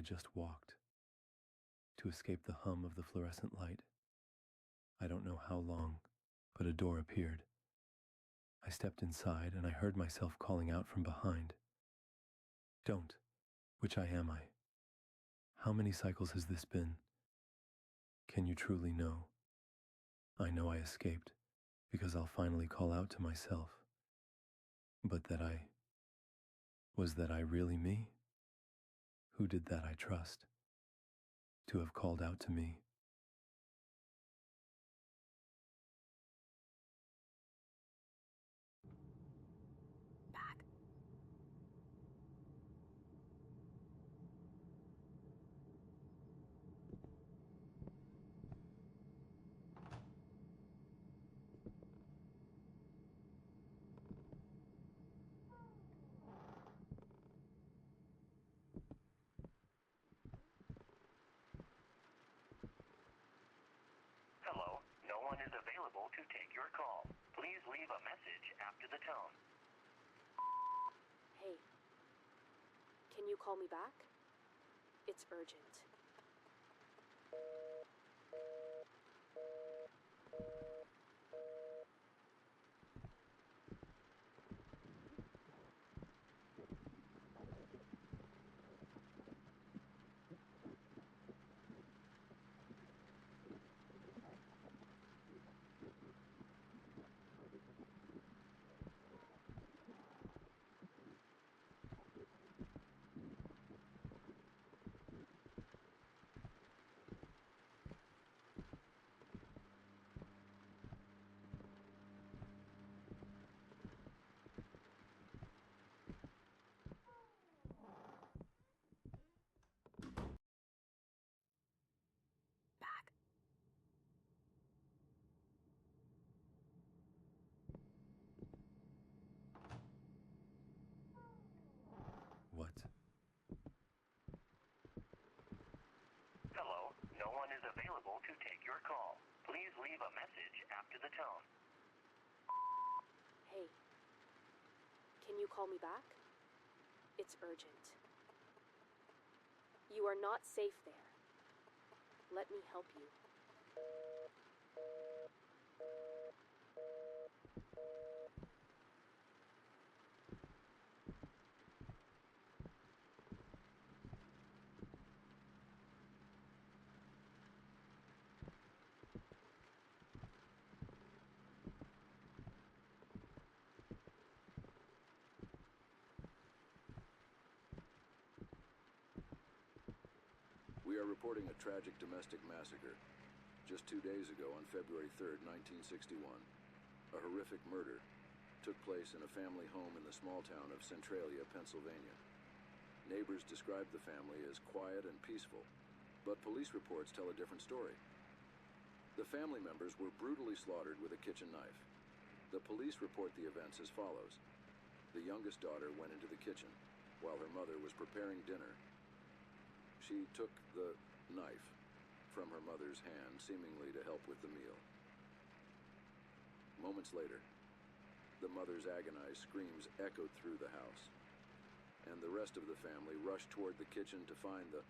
just walked, to escape the hum of the fluorescent light. I don't know how long, but a door appeared. I stepped inside and I heard myself calling out from behind. Don't. Which am I? How many cycles has this been? Can you truly know? I know I escaped, because I'll finally call out to myself. But was that I really me? Who did that I trust? To have called out to me. Back. Hello, no one is available to take your call. Please leave a message after the tone. Hey, can you call me back? It's urgent. Back. What? Hello, no one is available to take your call. Please leave a message after the tone. Hey, can you call me back? It's urgent. You are not safe there. Let me help you. We are reporting a tragic domestic massacre. Just 2 days ago, on February 3rd, 1961, a horrific murder took place in a family home in the small town of Centralia, Pennsylvania. Neighbors described the family as quiet and peaceful, but police reports tell a different story. The family members were brutally slaughtered with a kitchen knife. The police report the events as follows. The youngest daughter went into the kitchen while her mother was preparing dinner. She took the knife from her mother's hand, seemingly to help with the meal. Moments later, the mother's agonized screams echoed through the house, and the rest of the family rushed toward the kitchen to find the...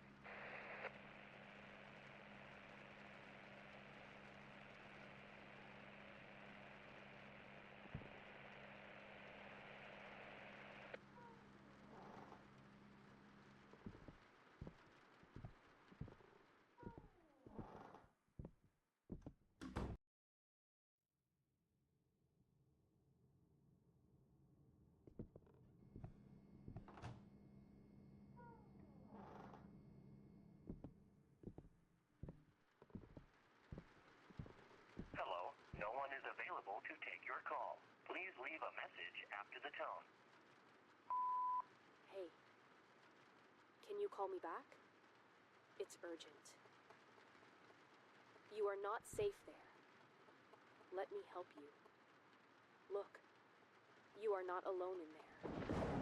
Hello, no one is available to take your call. Please leave a message after the tone. Hey, can you call me back? It's urgent. You are not safe there. Let me help you. Look, you are not alone in there. Pick up the phone.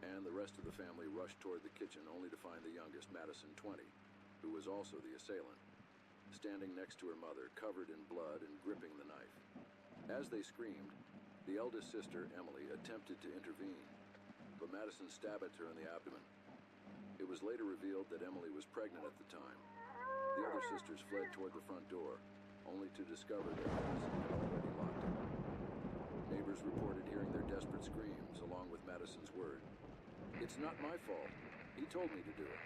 And the rest of the family rushed toward the kitchen only to find the youngest, Madison, 20, who was also the assailant, standing next to her mother, covered in blood and gripping the knife. As they screamed, the eldest sister, Emily, attempted to intervene, but Madison stabbed at her in the abdomen. It was later revealed that Emily was pregnant at the time. The other sisters fled toward the front door, only to discover that Madison had already locked it. Neighbors reported hearing their desperate screams, along with Madison's word, "It's not my fault. He told me to do it."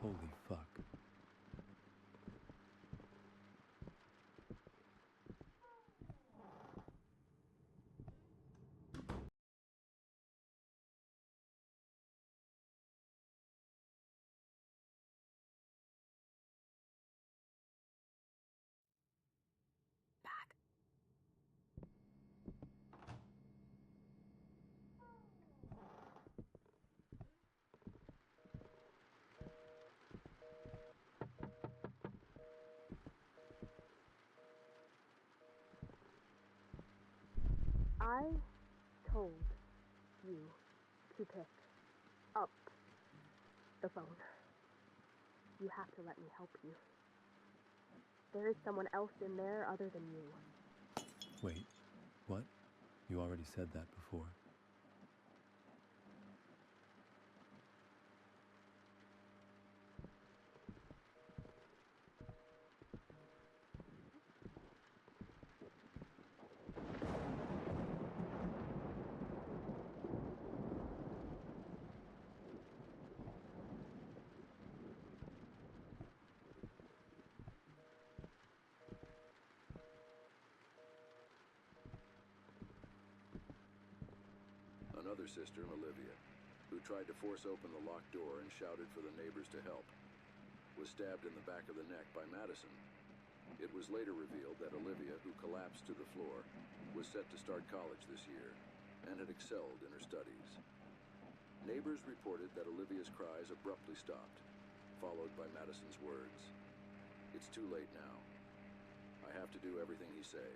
Holy fuck. Back. I told you to pick up the phone. You have to let me help you. There is someone else in there other than you. Wait, what? You already said that before. Another sister, Olivia, who tried to force open the locked door and shouted for the neighbors to help, was stabbed in the back of the neck by Madison. It was later revealed that Olivia, who collapsed to the floor, was set to start college this year and had excelled in her studies. Neighbors reported that Olivia's cries abruptly stopped, followed by Madison's words, "It's too late now. I have to do everything he say."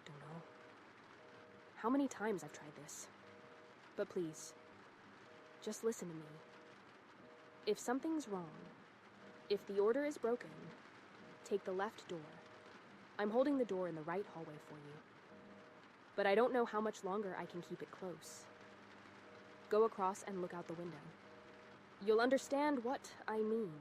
Don't know. How many times I've tried this. But please, just listen to me. If something's wrong, if the order is broken, take the left door. I'm holding the door in the right hallway for you. But I don't know how much longer I can keep it close. Go across and look out the window. You'll understand what I mean.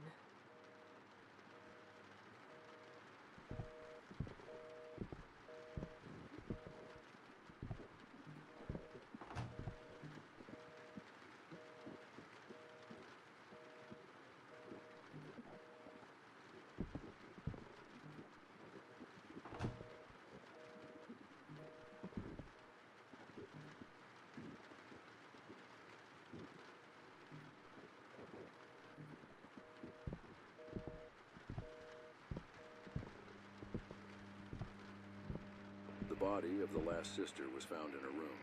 body of the last sister was found in her room.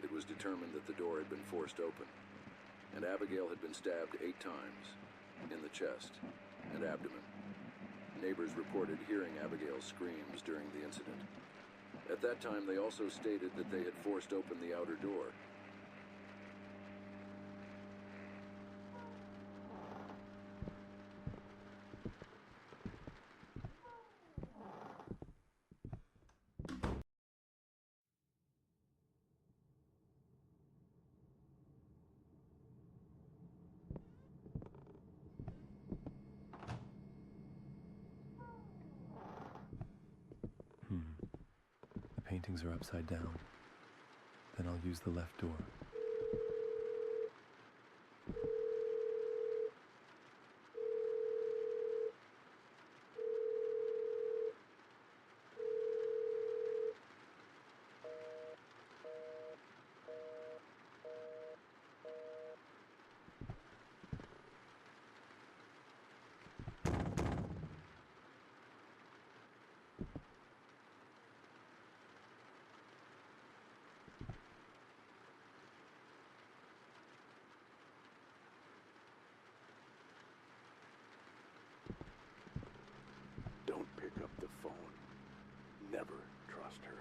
It was determined that the door had been forced open, and Abigail had been stabbed 8 times, in the chest and abdomen. Neighbors reported hearing Abigail's screams during the incident. At that time, they also stated that they had forced open the outer door. The paintings are upside down. Then I'll use the left door. Don't pick up the phone. Never trust her.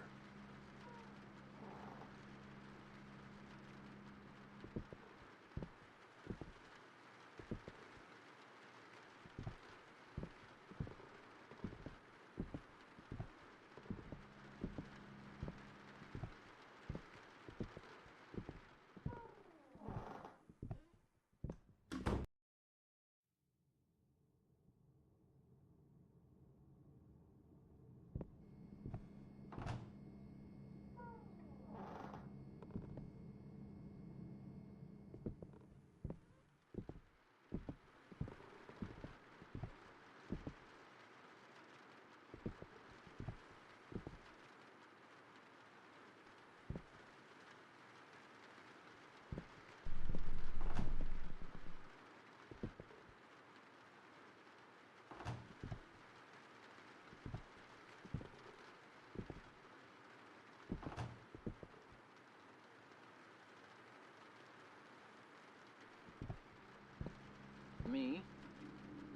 Me,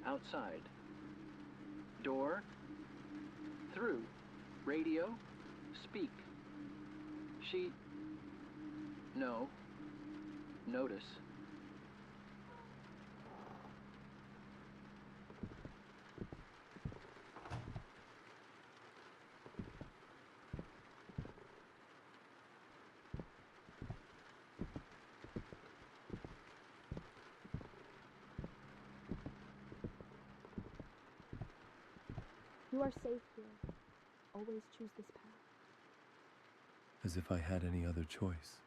outside. Door, through. Radio, speak. She, no. Notice. You are safe here. Always choose this path. As if I had any other choice.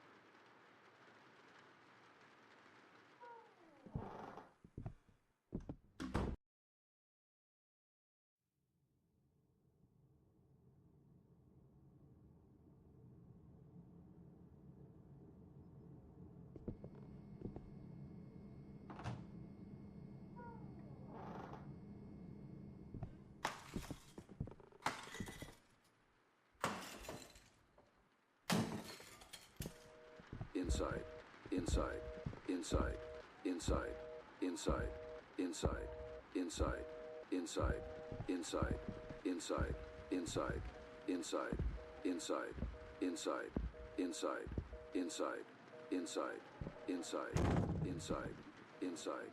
Inside, inside, inside, inside, inside, inside, inside, inside, inside, inside, inside, inside, inside, inside, inside, inside, inside, inside, inside, inside.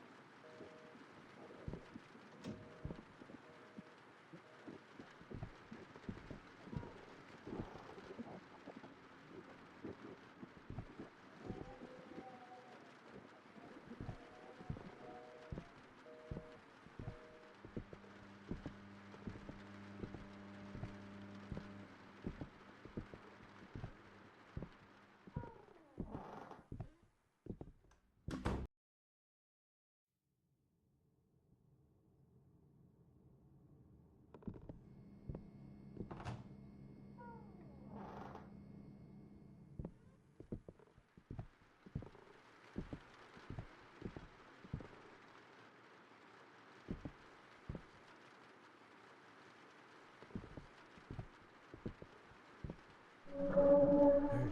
Hey,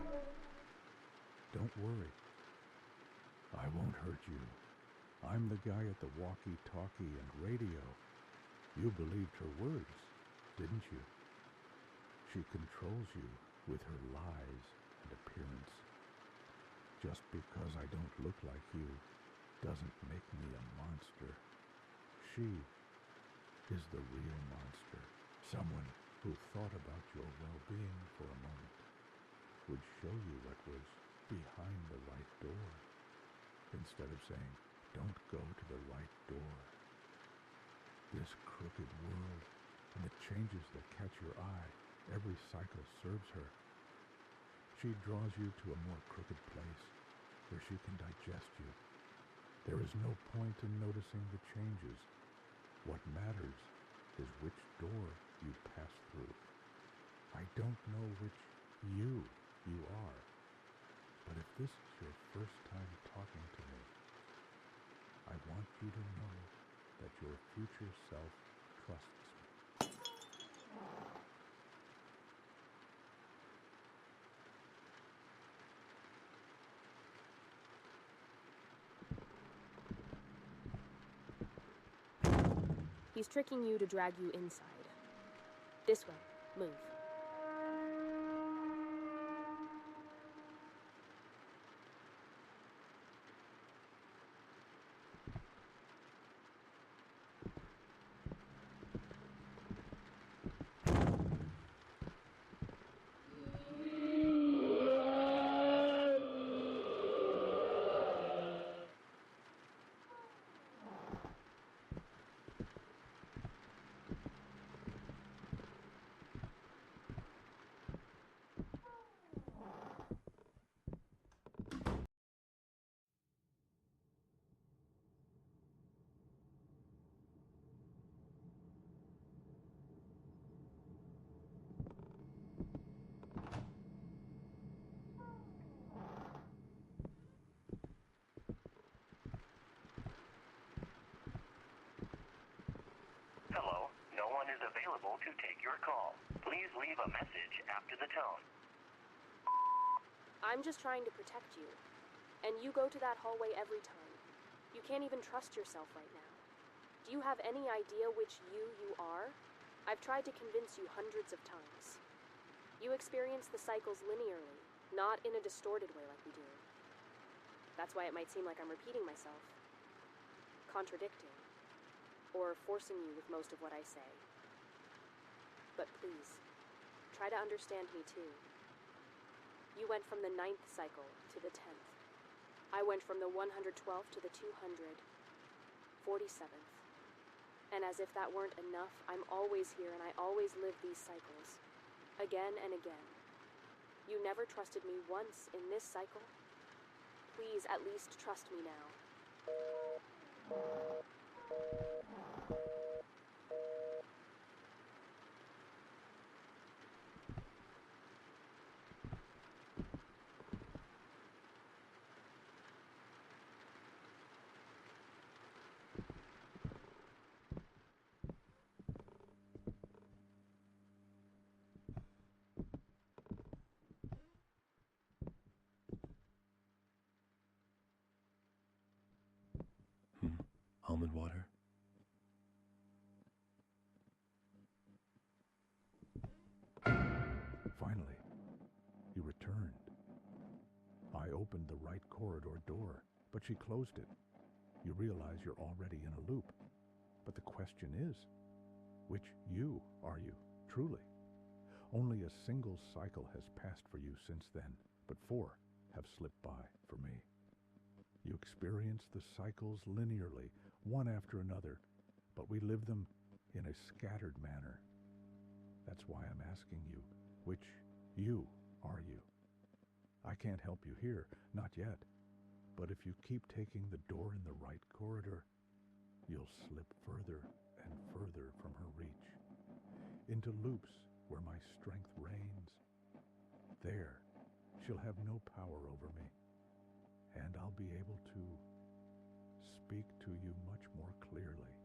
don't worry. I won't hurt you. I'm the guy at the walkie-talkie and radio. You believed her words, didn't you? She controls you with her lies and appearance. Just because I don't look like you doesn't make me a monster. She is the real monster. Someone who thought about your well-being for a moment would show you what was behind the right door, instead of saying, don't go to the right door. This crooked world and the changes that catch your eye, every cycle serves her. She draws you to a more crooked place where she can digest you. There is no point in noticing the changes. What matters is which door you pass through. I don't know which you are, but if this is your first time talking to me, I want you to know that your future self trusts me. He's tricking you to drag you inside. This way. Move. Hello, no one is available to take your call. Please leave a message after the tone. I'm just trying to protect you. And you go to that hallway every time. You can't even trust yourself right now. Do you have any idea which you are? I've tried to convince you hundreds of times. You experience the cycles linearly, not in a distorted way like we do. That's why it might seem like I'm repeating myself, contradicting, or forcing you with most of what I say. But please, try to understand me too. You went from the 9th cycle to the 10th. I went from the 112th to the 247th. And as if that weren't enough, I'm always here and I always live these cycles. Again and again. You never trusted me once in this cycle. Please at least trust me now. Almond water. Finally, you returned. I opened the right corridor door, but she closed it. You realize you're already in a loop. But the question is, which you are you, truly? Only a single cycle has passed for you since then, but 4 have slipped by for me. You experience the cycles linearly, one after another, but we live them in a scattered manner. That's why I'm asking you, which you are you? I can't help you here, not yet. But if you keep taking the door in the right corridor, you'll slip further and further from her reach, into loops where my strength reigns. There, she'll have no power over me, and I'll be able to speak to you much more clearly.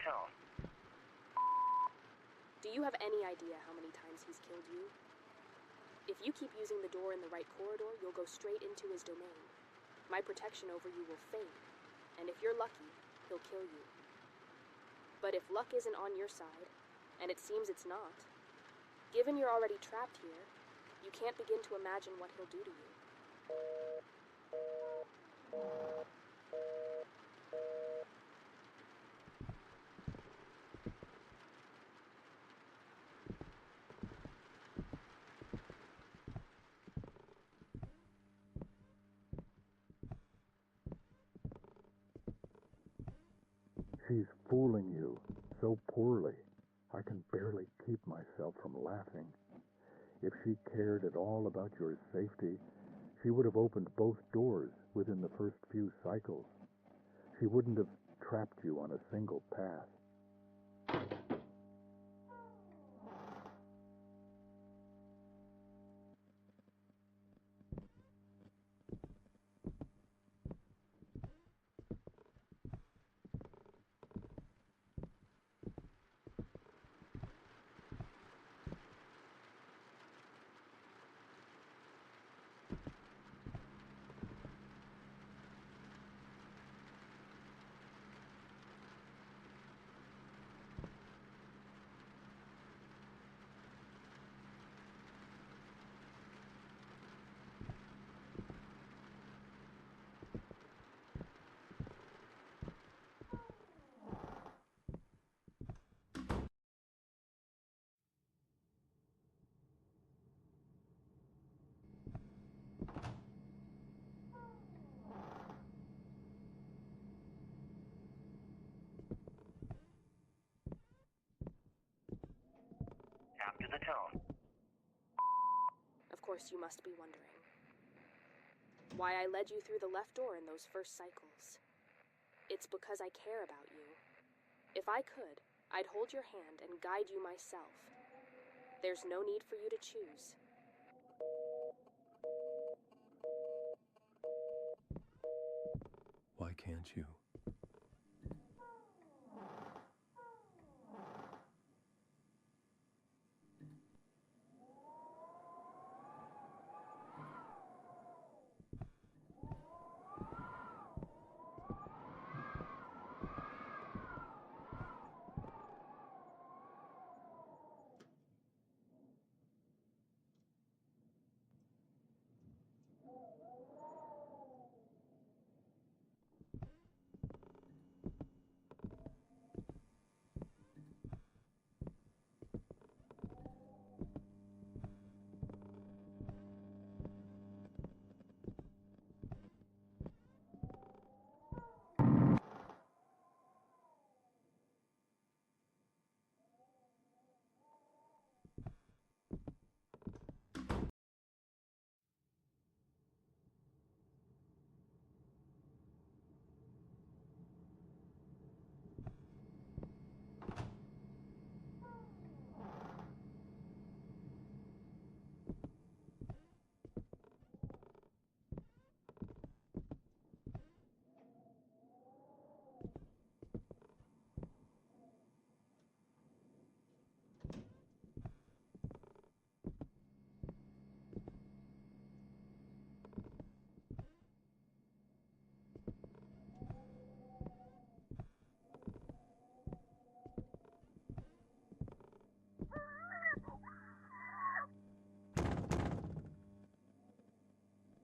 tone. Do you have any idea how many times he's killed you? If you keep using the door in the right corridor, you'll go straight into his domain. My protection over you will fade, and if you're lucky, he'll kill you. But if luck isn't on your side, and it seems it's not, given you're already trapped here, you can't begin to imagine what he'll do to you. She's fooling you so poorly. I can barely keep myself from laughing. If she cared at all about your safety, she would have opened both doors within the first few cycles. She wouldn't have trapped you on a single path. After the tone. Of course, you must be wondering why I led you through the left door in those first cycles. It's because I care about you. If I could, I'd hold your hand and guide you myself. There's no need for you to choose. Why can't you?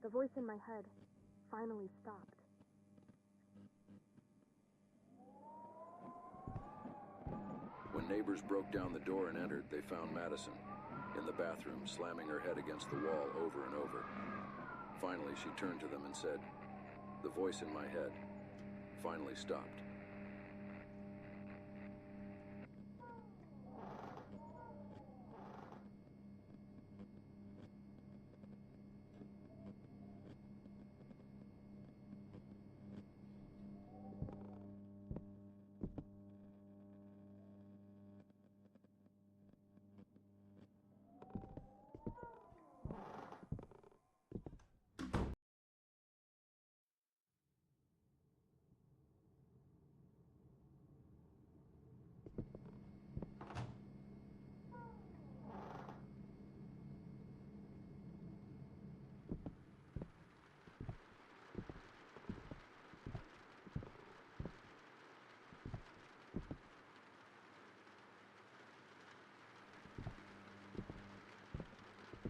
The voice in my head finally stopped. When neighbors broke down the door and entered, they found Madison in the bathroom, slamming her head against the wall over and over. Finally, she turned to them and said, "The voice in my head finally stopped."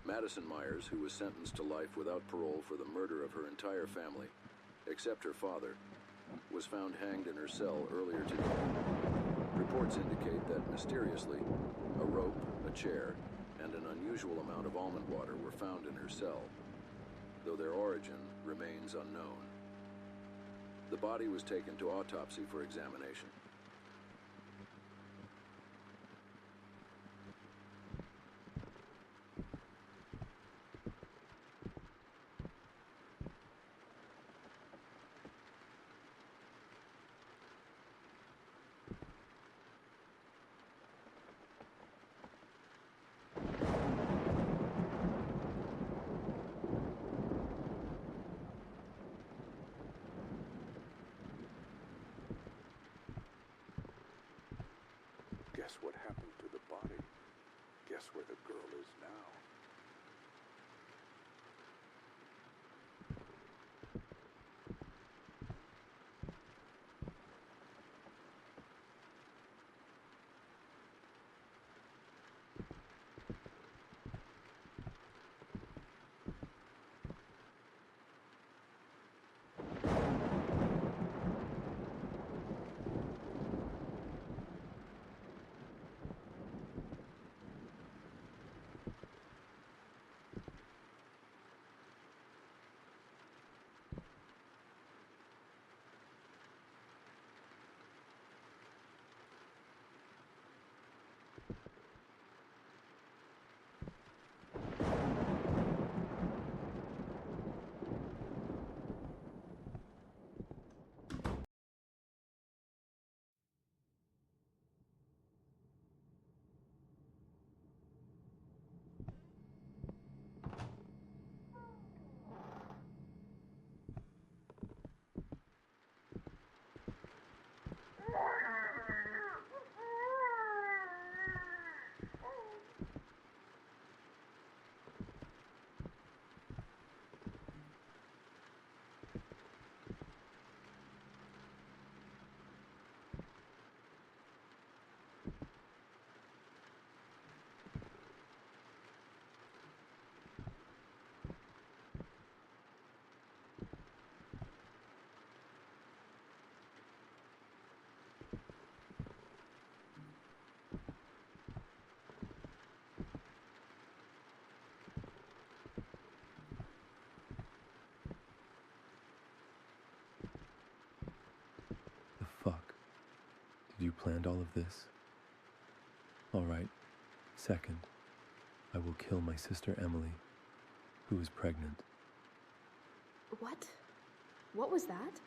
Madison Myers, who was sentenced to life without parole for the murder of her entire family, except her father, was found hanged in her cell earlier today. Reports indicate that, mysteriously, a rope, a chair, and an unusual amount of almond water were found in her cell, though their origin remains unknown. The body was taken to autopsy for examination. Guess what happened to the body? Guess where the girl is now? The fuck? Did you plan all of this? All right. Second, I will kill my sister Emily, who is pregnant. What? What was that?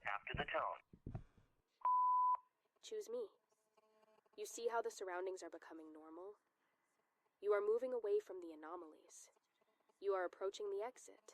After the tone. Choose me. You see how the surroundings are becoming normal? You are moving away from the anomalies. You are approaching the exit.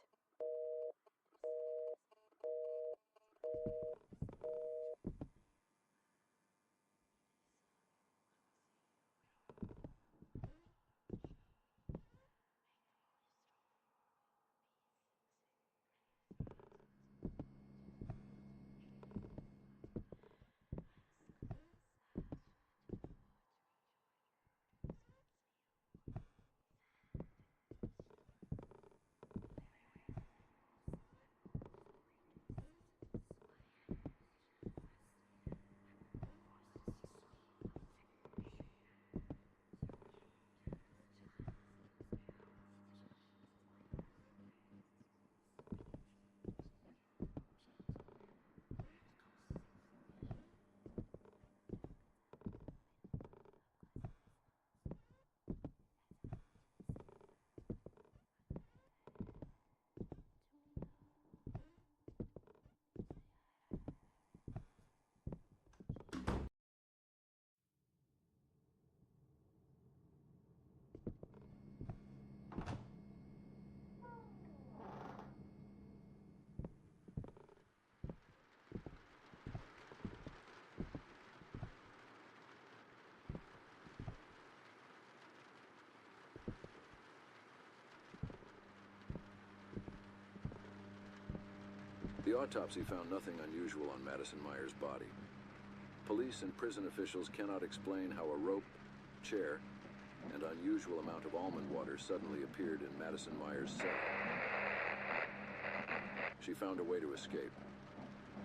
The autopsy found nothing unusual on Madison Myers' body. Police and prison officials cannot explain how a rope, chair, and unusual amount of almond water suddenly appeared in Madison Myers' cell. She found a way to escape.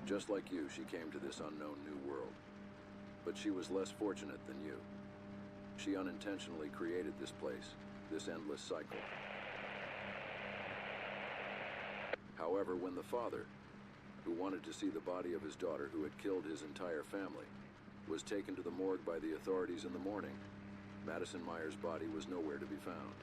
Just like you, she came to this unknown new world. But she was less fortunate than you. She unintentionally created this place, this endless cycle. However, when the father, who wanted to see the body of his daughter who had killed his entire family, was taken to the morgue by the authorities in the morning, Madison Myers' body was nowhere to be found.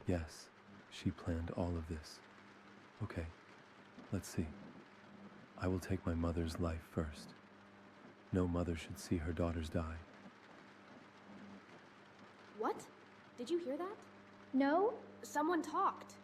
Yes, she planned all of this. Okay, let's see. I will take my mother's life first. No mother should see her daughters die. What? Did you hear that? No? Someone talked.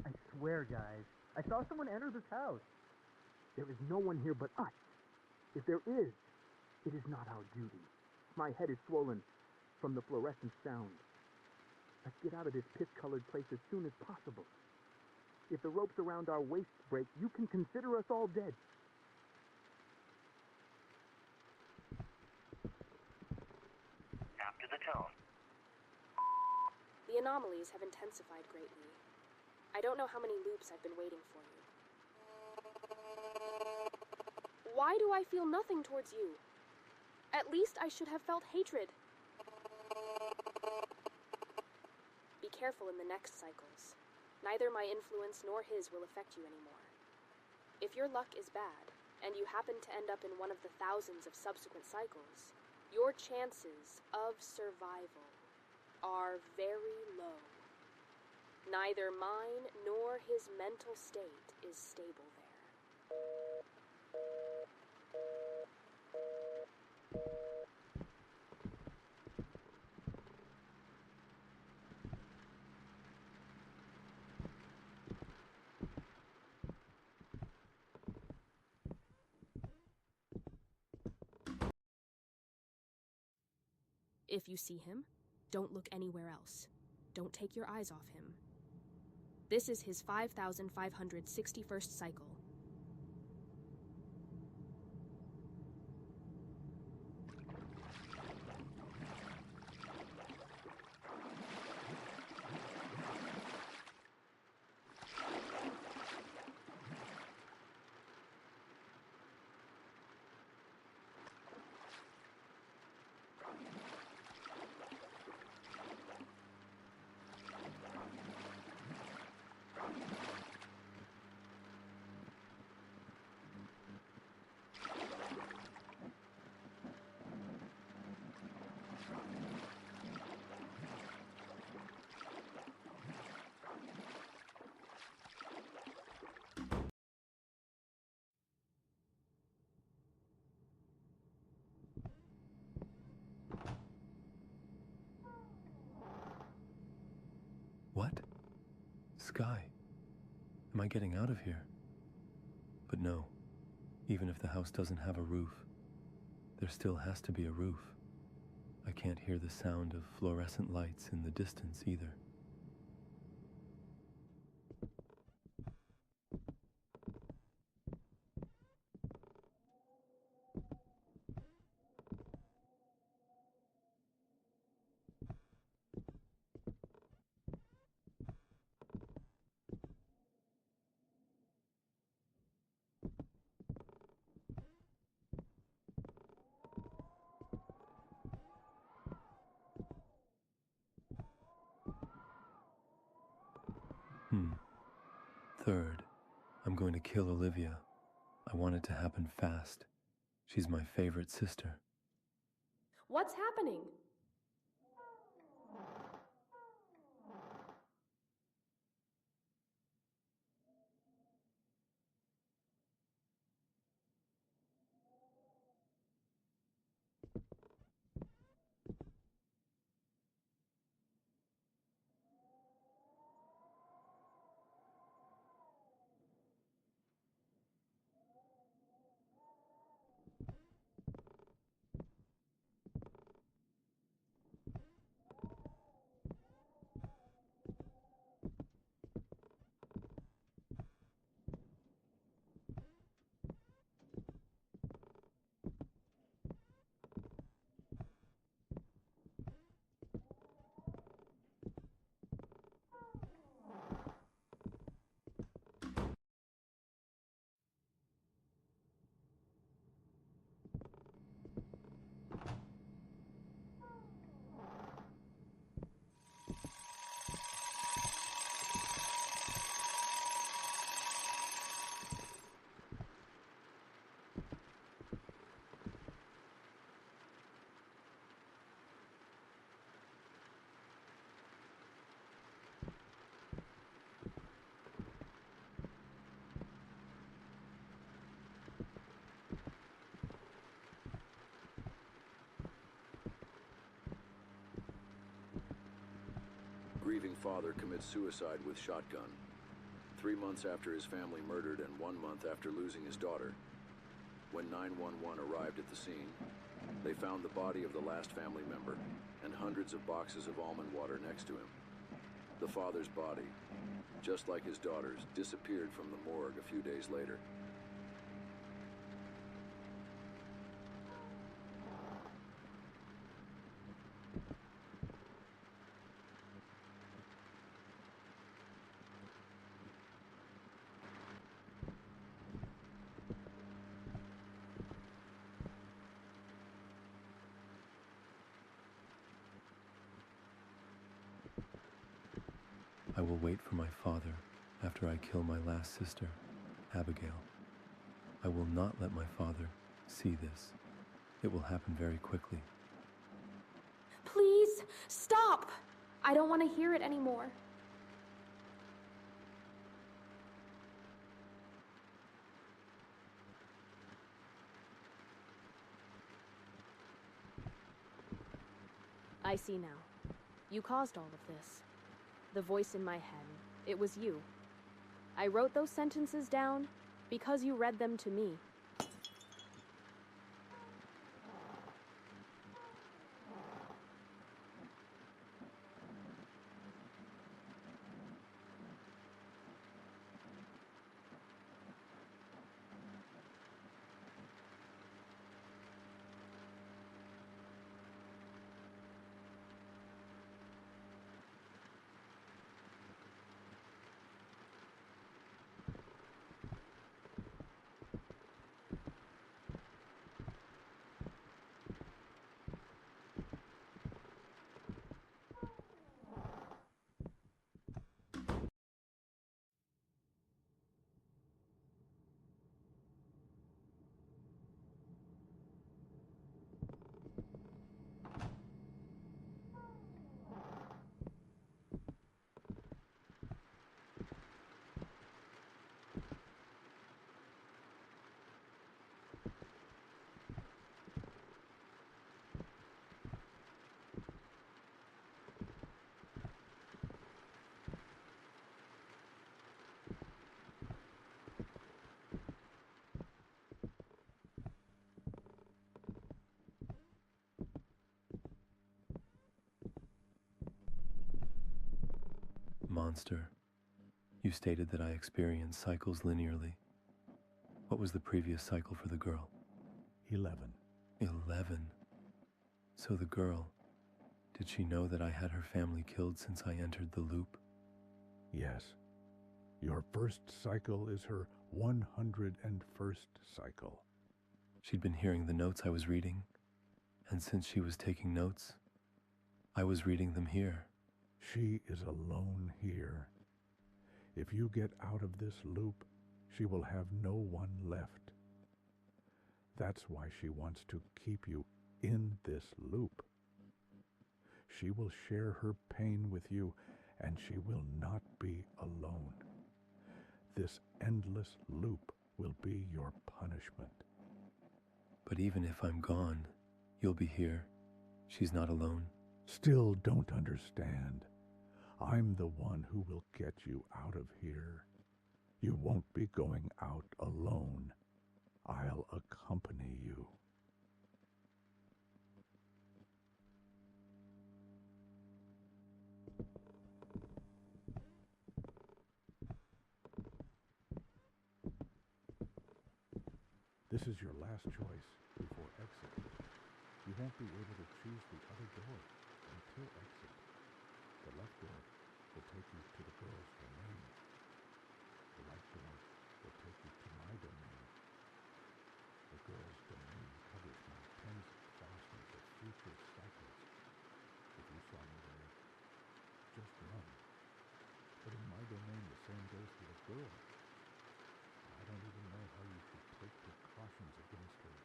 I swear, guys, I saw someone enter this house. There is no one here but us. If there is, it is not our duty. My head is swollen from the fluorescent sound. Let's get out of this piss-colored place as soon as possible. If the ropes around our waists break, you can consider us all dead. After the tone. The anomalies have intensified greatly. I don't know how many loops I've been waiting for you. Why do I feel nothing towards you? At least I should have felt hatred. Be careful in the next cycles. Neither my influence nor his will affect you anymore. If your luck is bad, and you happen to end up in one of the thousands of subsequent cycles, your chances of survival are very low. Neither mine nor his mental state is stable there. If you see him, don't look anywhere else. Don't take your eyes off him. This is his 5,561st cycle. sky. Am I getting out of here? But no, even if the house doesn't have a roof, there still has to be a roof. I can't hear the sound of fluorescent lights in the distance either. Third, I'm going to kill Olivia. I want it to happen fast. She's my favorite sister. What's happening? Grieving father commits suicide with shotgun. 3 months after his family murdered and 1 month after losing his daughter. When 911 arrived at the scene, they found the body of the last family member and hundreds of boxes of almond water next to him. The father's body, just like his daughter's, disappeared from the morgue a few days later. I will wait for my father after I kill my last sister, Abigail. I will not let my father see this. It will happen very quickly. Please, stop! I don't want to hear it anymore. I see now. You caused all of this. The voice in my head, it was you. I wrote those sentences down because you read them to me. monster. You stated that I experience cycles linearly. What was the previous cycle for the girl? 11. 11. So the girl, did she know that I had her family killed since I entered the loop? Yes. Your first cycle is her 101st cycle. She'd been hearing the notes I was reading, and since she was taking notes, I was reading them here. She is alone here. If you get out of this loop, she will have no one left. That's why she wants to keep you in this loop. She will share her pain with you, and she will not be alone. This endless loop will be your punishment. But even if I'm gone, you'll be here. She's not alone. Still don't understand. I'm the one who will get you out of here. You won't be going out alone. I'll accompany you. This is your last choice before exit. You won't be able to choose the other door until exit. The left door will take you to the girl's domain. The right door will take you to my domain. The girl's domain covers my tens of thousands of future cycles. If you saw me there, just run. But in my domain, the same goes for the girl. I don't even know how you should take precautions against her.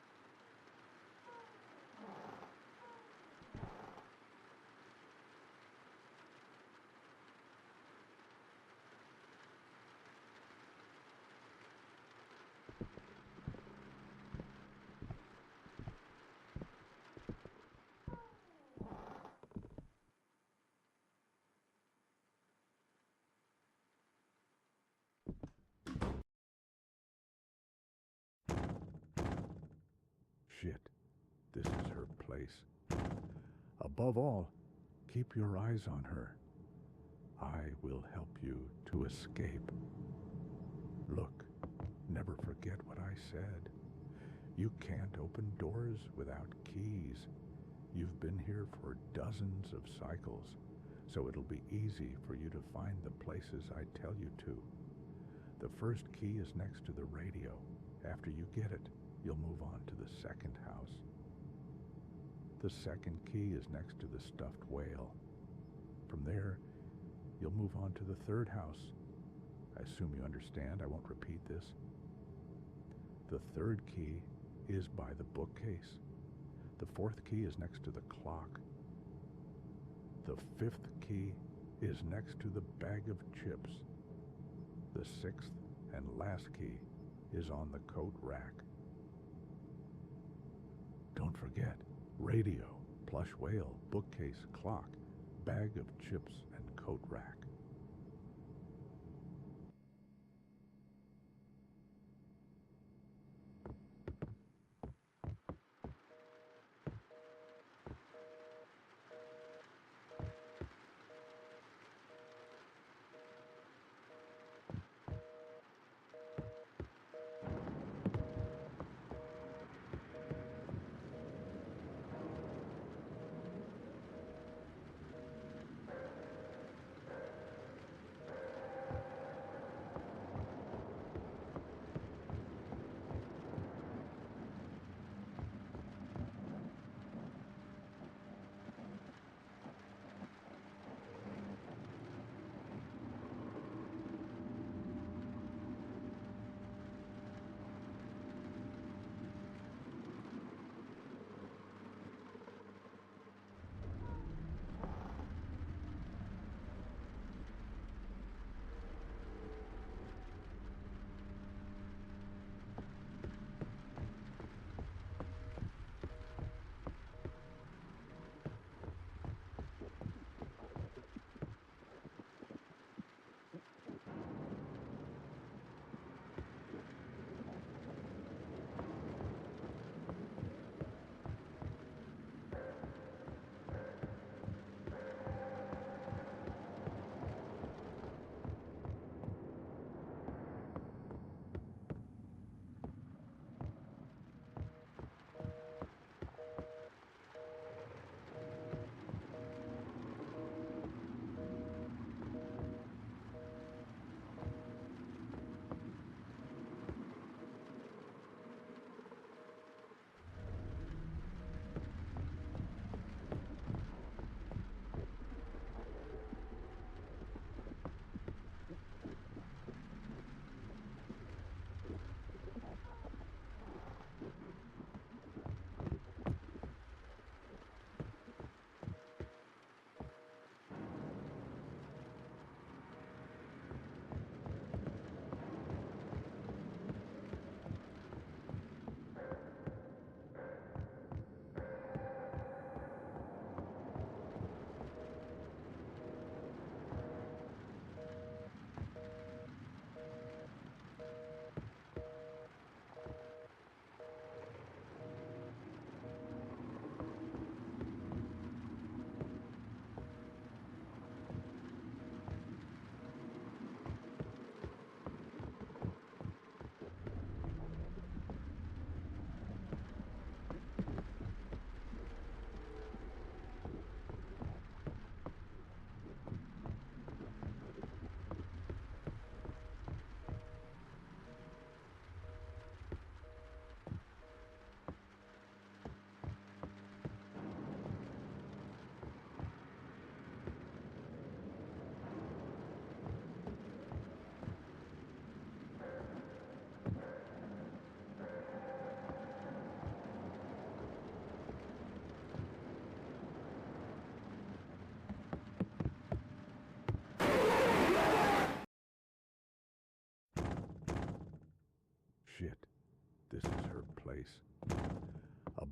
Shit, this is her place. Above all, keep your eyes on her. I will help you to escape. Look, never forget what I said. You can't open doors without keys. You've been here for dozens of cycles, so it'll be easy for you to find the places I tell you to. The first key is next to the radio. After you get it, you'll move on to the second house. The second key is next to the stuffed whale. From there, you'll move on to the third house. I assume you understand. I won't repeat this. The third key is by the bookcase. The fourth key is next to the clock. The fifth key is next to the bag of chips. The sixth and last key is on the coat rack. Don't forget, radio, plush whale, bookcase, clock, bag of chips, and coat rack.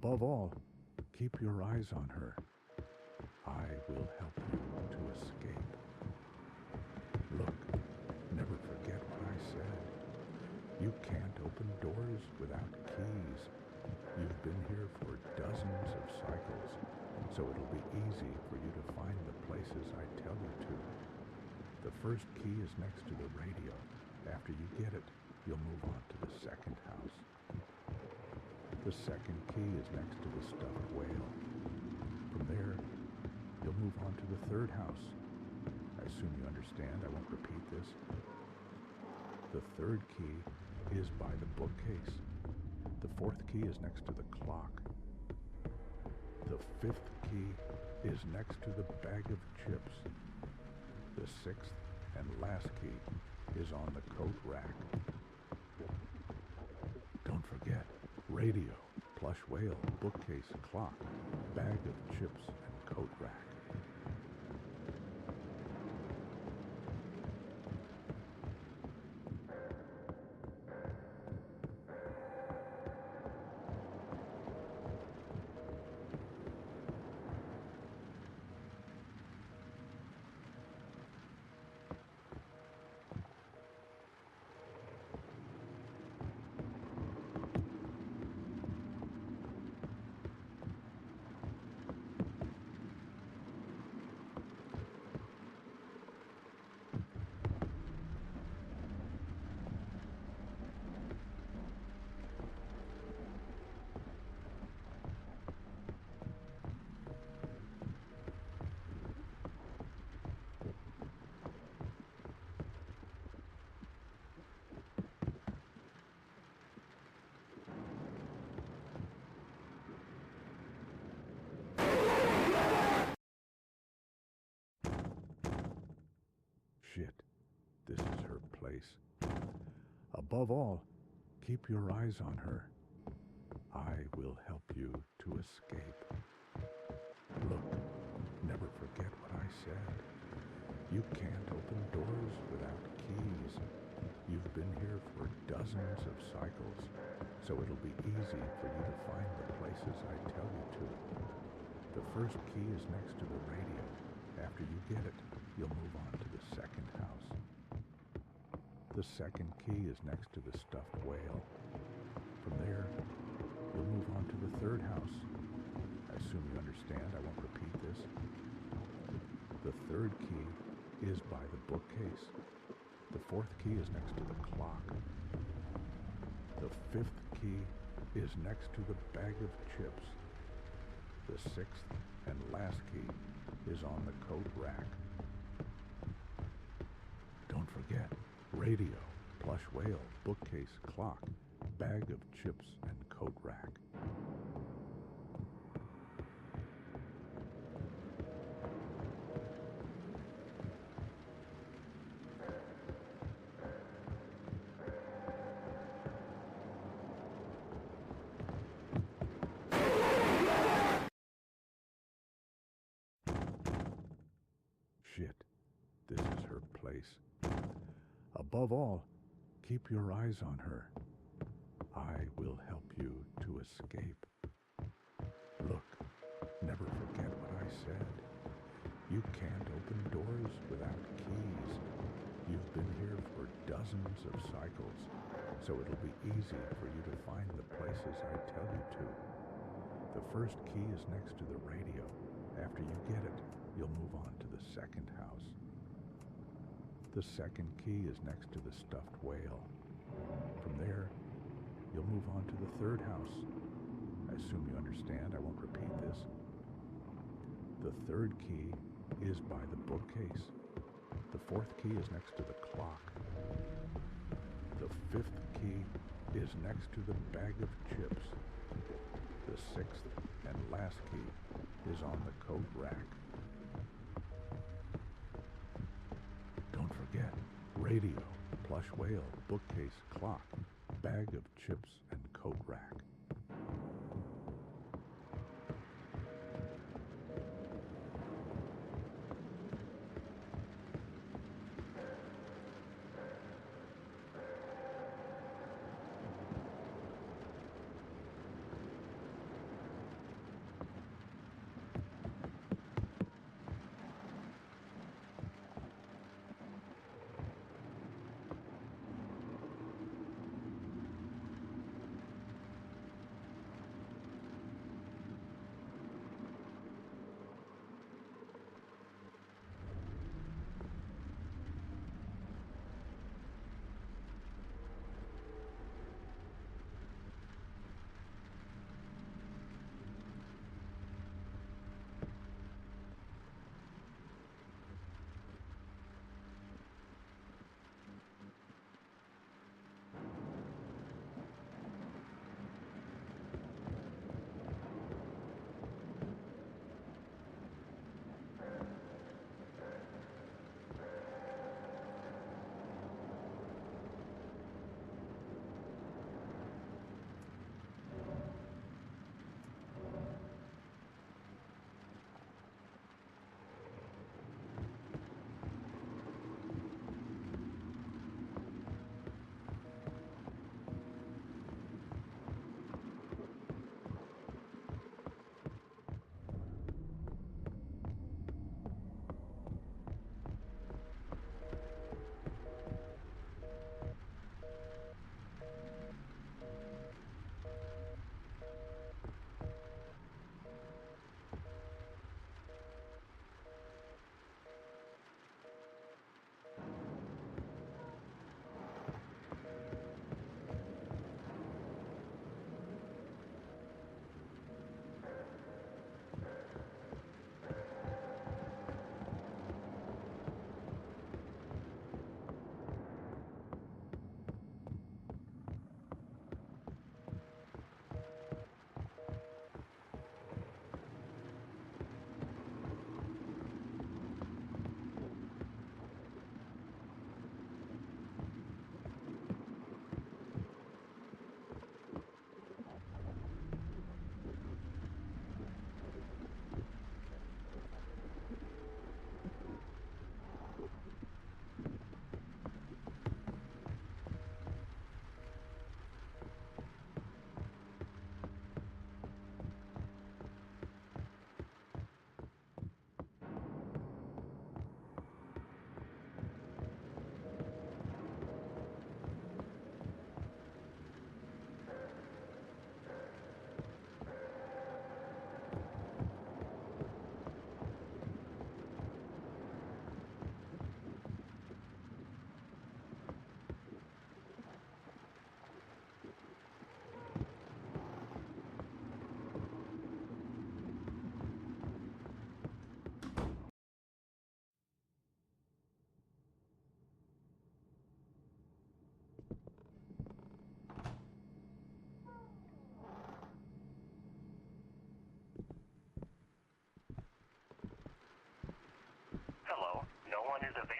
Above all, keep your eyes on her. I will help you to escape. Look, never forget what I said. You can't open doors without keys. You've been here for dozens of cycles, so it'll be easy for you to find the places I tell you to. The first key is next to the radio. After you get it, you'll move on to the second house. The second key is next to the stuffed whale. From there, you'll move on to the third house. I assume you understand. I won't repeat this. The third key is by the bookcase. The fourth key is next to the clock. The fifth key is next to the bag of chips. The sixth and last key is on the coat rack. Don't forget, radio, plush whale, bookcase, clock, bag of chips, and coat rack. Shit, this is her place. Above all, keep your eyes on her. I will help you to escape. Look, never forget what I said. You can't open doors without keys. You've been here for dozens of cycles, so it'll be easy for you to find the places I tell you to. The first key is next to the radio. After you get it, you'll move on to the second house. The second key is next to the stuffed whale. From there, you'll move on to the third house. I assume you understand. I won't repeat this. The third key is by the bookcase. The fourth key is next to the clock. The fifth key is next to the bag of chips. The sixth and last key is on the coat rack. Don't forget, radio, plush whale, bookcase, clock, bag of chips, and coat rack. Shit, this is her place. Above all, keep your eyes on her. I will help you to escape. Look, never forget what I said. You can't open doors without keys. You've been here for dozens of cycles, so it'll be easy for you to find the places I tell you to. The first key is next to the radio. After you get it, you'll move on to the second house. The second key is next to the stuffed whale. From there, you'll move on to the third house. I assume you understand. I won't repeat this. The third key is by the bookcase. The fourth key is next to the clock. The fifth key is next to the bag of chips. The sixth and last key is on the coat rack. Don't forget, radio, plush whale, bookcase, clock, bag of chips, and coat rack.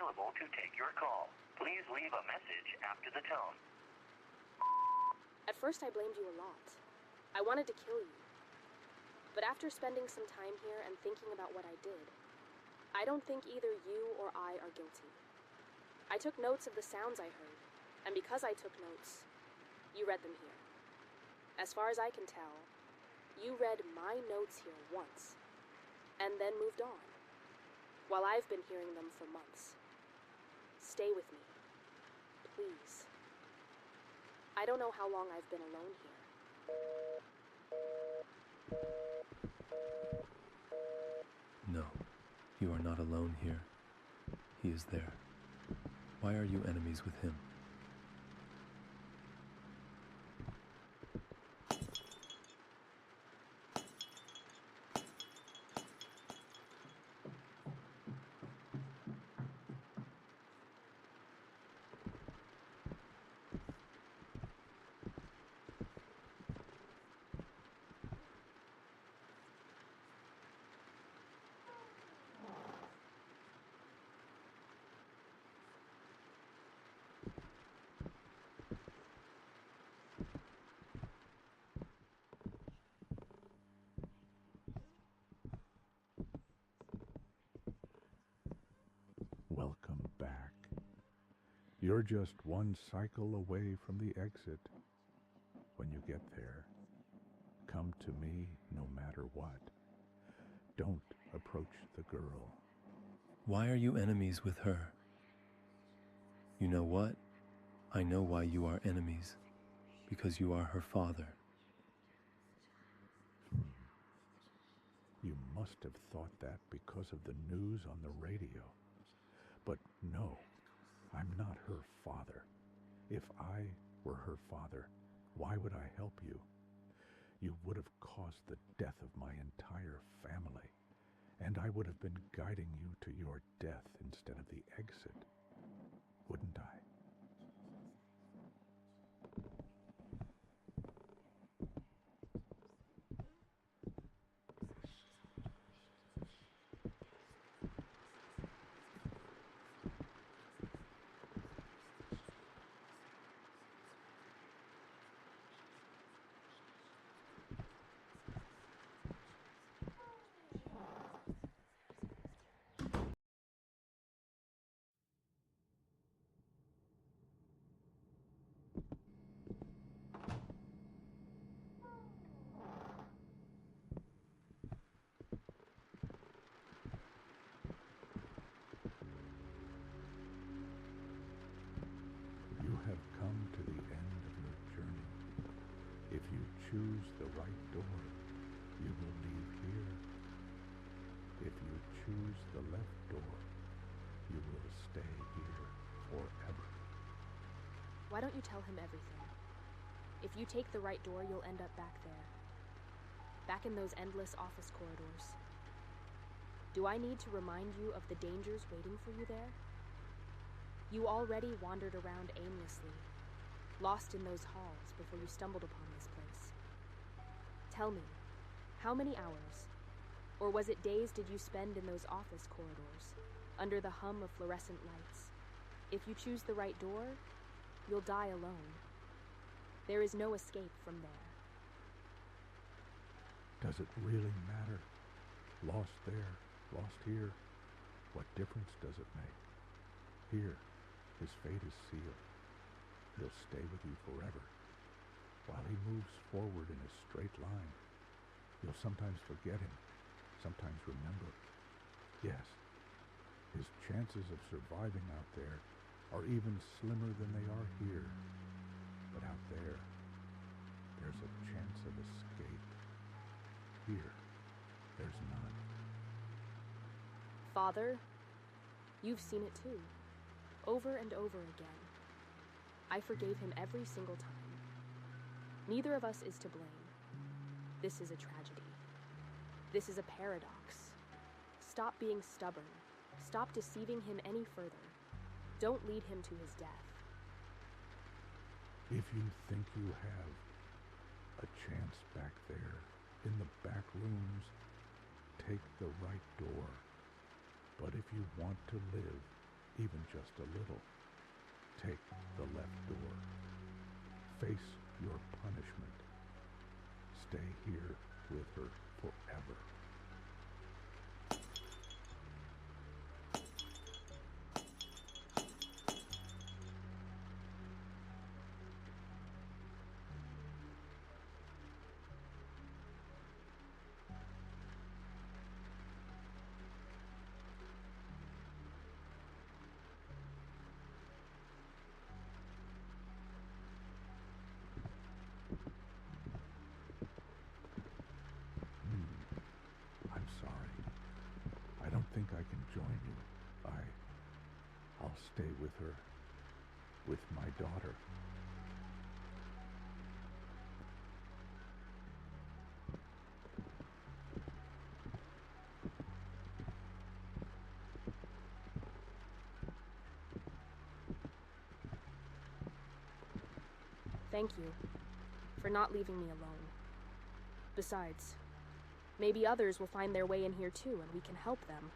available to take your call. Please leave a message after the tone. At first I blamed you a lot. I wanted to kill you. But after spending some time here and thinking about what I did, I don't think either you or I are guilty. I took notes of the sounds I heard, and because I took notes, you read them here. As far as I can tell, you read my notes here once, and then moved on, while I've been hearing them for months. Stay with me, please. I don't know how long I've been alone here. No, you are not alone here. He is there. Why are you enemies with him? Welcome back. You're just one cycle away from the exit. When you get there, come to me no matter what. Don't approach the girl. Why are you enemies with her? You know what? I know why you are enemies. Because you are her father. You must have thought that because of the news on the radio. But no, I'm not her father. If I were her father, why would I help you? You would have caused the death of my entire family, and I would have been guiding you to your death instead of the exit, wouldn't I? You have come to the end of your journey. If you choose the right door, you will leave here. If you choose the left door, you will stay here forever. Why don't you tell him everything? If you take the right door, you'll end up back there. Back in those endless office corridors. Do I need to remind you of the dangers waiting for you there? You already wandered around aimlessly, lost in those halls before you stumbled upon this place. Tell me, how many hours, or was it days did you spend in those office corridors, under the hum of fluorescent lights? If you choose the right door, you'll die alone. There is no escape from there. Does it really matter? Lost there, lost here. What difference does it make? Here, his fate is sealed. He'll stay with you forever. While he moves forward in a straight line, you'll sometimes forget him, sometimes remember. Yes, his chances of surviving out there are even slimmer than they are here. But out there, there's a chance of escape. Here, there's none. Father, you've seen it too, over and over again. I forgave him every single time. Neither of us is to blame. This is a tragedy. This is a paradox. Stop being stubborn. Stop deceiving him any further. Don't lead him to his death. If you think you have a chance back there, in the back rooms, take the right door. But if you want to live, even just a little, take the left door. Face your punishment. Stay here with her forever. I'm sorry. I don't think I can join you. I'll stay with her. With my daughter. Thank you for not leaving me alone. Besides, maybe others will find their way in here too, and we can help them.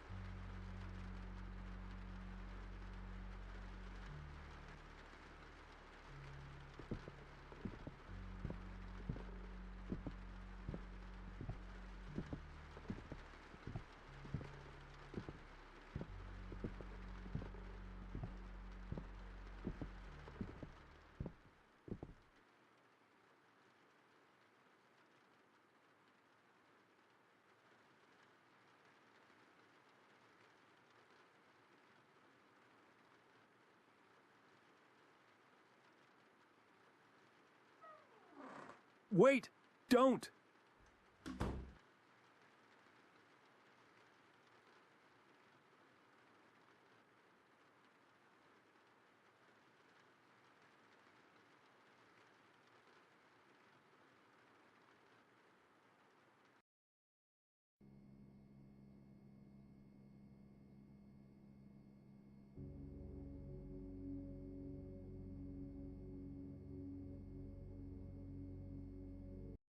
Wait! Don't!